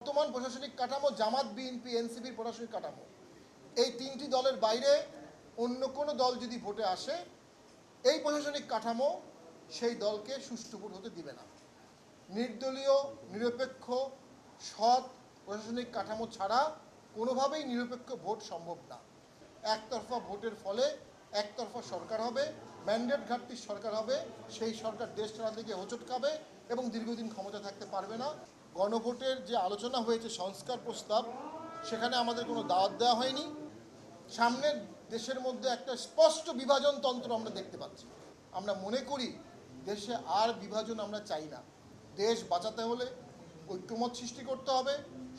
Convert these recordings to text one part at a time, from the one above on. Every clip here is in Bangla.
বর্তমান প্রশাসনিক কাঠামো জামাত, বিএনপি, এনসিপির প্রশাসনিক কাঠামো, এই তিনটি দলের বাইরে অন্য কোনো দল যদি ভোটে আসে, এই প্রশাসনিক কাঠামো সেই দলকে সুষ্ঠু ভোট হতে দিবে না। নির্দলীয়, নিরপেক্ষ, সৎ প্রশাসনিক কাঠামো ছাড়া কোনোভাবেই নিরপেক্ষ ভোট সম্ভব না। একতরফা ভোটের ফলে একতরফা সরকার হবে, ম্যান্ডেট ঘাটতির সরকার হবে, সেই সরকার দেশ চালাতে গিয়ে হোঁচট খাবে এবং দীর্ঘদিন ক্ষমতা থাকতে পারবে না। গণভোটের যে আলোচনা হয়েছে সংস্কার প্রস্তাব, সেখানে আমাদের কোনো দাওয়াত দেওয়া হয়নি। সামনের দেশের মধ্যে একটা স্পষ্ট বিভাজনতন্ত্র আমরা দেখতে পাচ্ছি। আমরা মনে করি দেশে আর বিভাজন আমরা চাই না। দেশ বাঁচাতে হলে ঐক্যমত সৃষ্টি করতে হবে,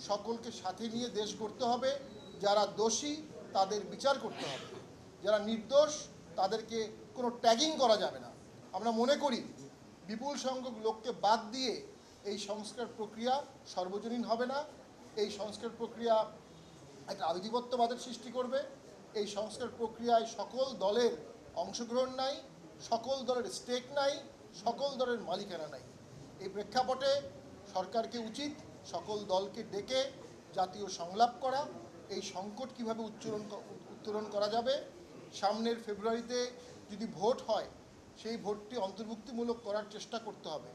সকলকে সাথে নিয়ে দেশ গড়তে হবে। যারা দোষী তাদের বিচার করতে হবে, যারা নির্দোষ তাদেরকে কোনো ট্যাগিং করা যাবে না। আমরা মনে করি বিপুল সংখ্যক লোককে বাদ দিয়ে এই সংস্কার প্রক্রিয়া সর্বজনীন হবে না। এই সংস্কার প্রক্রিয়া একটা আধিপত্যবাদের সৃষ্টি করবে। এই সংস্কার প্রক্রিয়ায় সকল দলের অংশগ্রহণ নাই, সকল দলের স্টেক নাই, সকল দলের মালিকানা নাই। এই প্রেক্ষাপটে সরকারকে উচিত সকল দলকে ডেকে জাতীয় সংলাপ করা, এই সংকট কীভাবে উত্তরণ করা যাবে। সামনের ফেব্রুয়ারিতে যদি ভোট হয়, সেই ভোটটি অন্তর্ভুক্তিমূলক করার চেষ্টা করতে হবে।